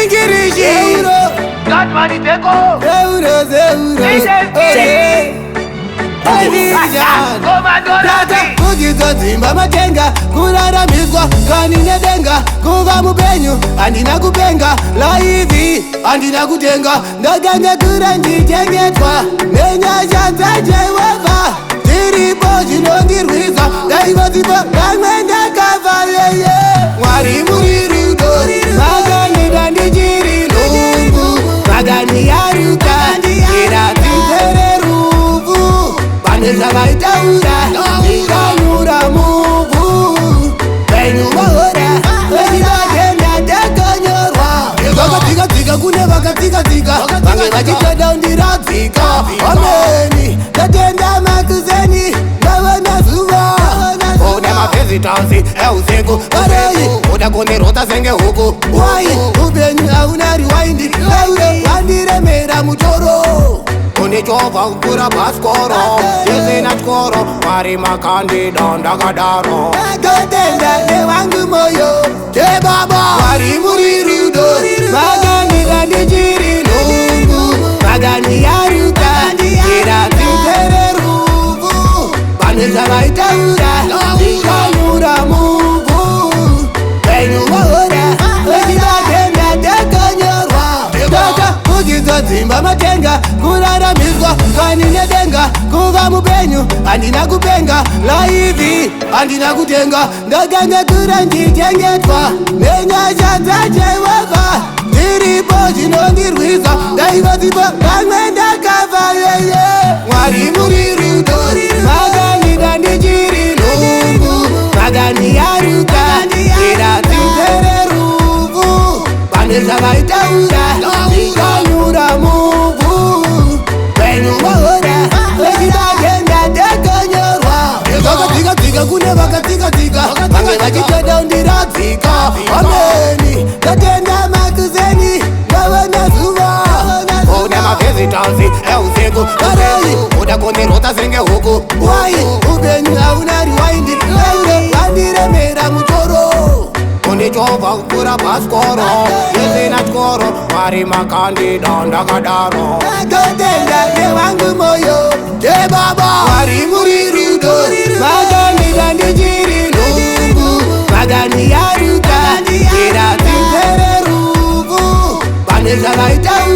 Ingirishi God money take off. Euro Kugizozimba matenga kuraramiswa kani nedenga kuva mupenyu andina kupenga laivi andina kutenga ndagange kura ndichengetwa nenyasha dzajeweva dziripo zvinondirwisa ndaivazipa kamwe ndakava yeye Mwari muri rudo makanida ndichiri lungu makandiyaruka iratizere ruvu vaneza vaitaura ikanyura muvu penyu mahora vechivatenda takanyorwa vakadzika kune vakadzika vange vachitoda undiradzika ameni tatenda makuzeni ndavona zuva una mavhezitasi eusiku varei udakundirota senge huku wai upenyu hauna riwaindi euro wandiremera mutoro unichovha kukura paskoro yesina tyoro Mwari makandida ndakadaro akatenda nevangu moyo tebaba Mwari muri rudo makandida ndichiri lungu makandiyaruka iratizere ruvu vaneza vaitaura ikanyura muvu penyu mahora vechivatenda takanyorwa Kugizozimba matenga kuraramiswa kani nedenga kuva mupenyu andina kupenga laivi andina kutenga ndagange kura ndichengetwa nenyasha dzajeweva dziripo zvinondirwisa ndaivazipa kamwe ndakava yeye Mwari muri rudo makandida ndichiri lungu makandiyaruka iratizere ruvu vaneza vaitaura ikanyura muvu penyu mahora vechivatenda takanyorwa vakadzika kune vakadzika vange vachitoda undiradzika ameni tatenda makuzeni ndavona zuva una mavhezitasi eusiku varei uda kundirota senge huku wai upenyu hauna riwaindi euro wandiremera mutoro unichovha kukura paskoro yesina tyoro Mwari makandida ndakadaro akatenda nevangu moyo tebaba Mwari muri rudo makandida ndichiri lungu makandiyaruka iratizere ruvu vaneza vaitaura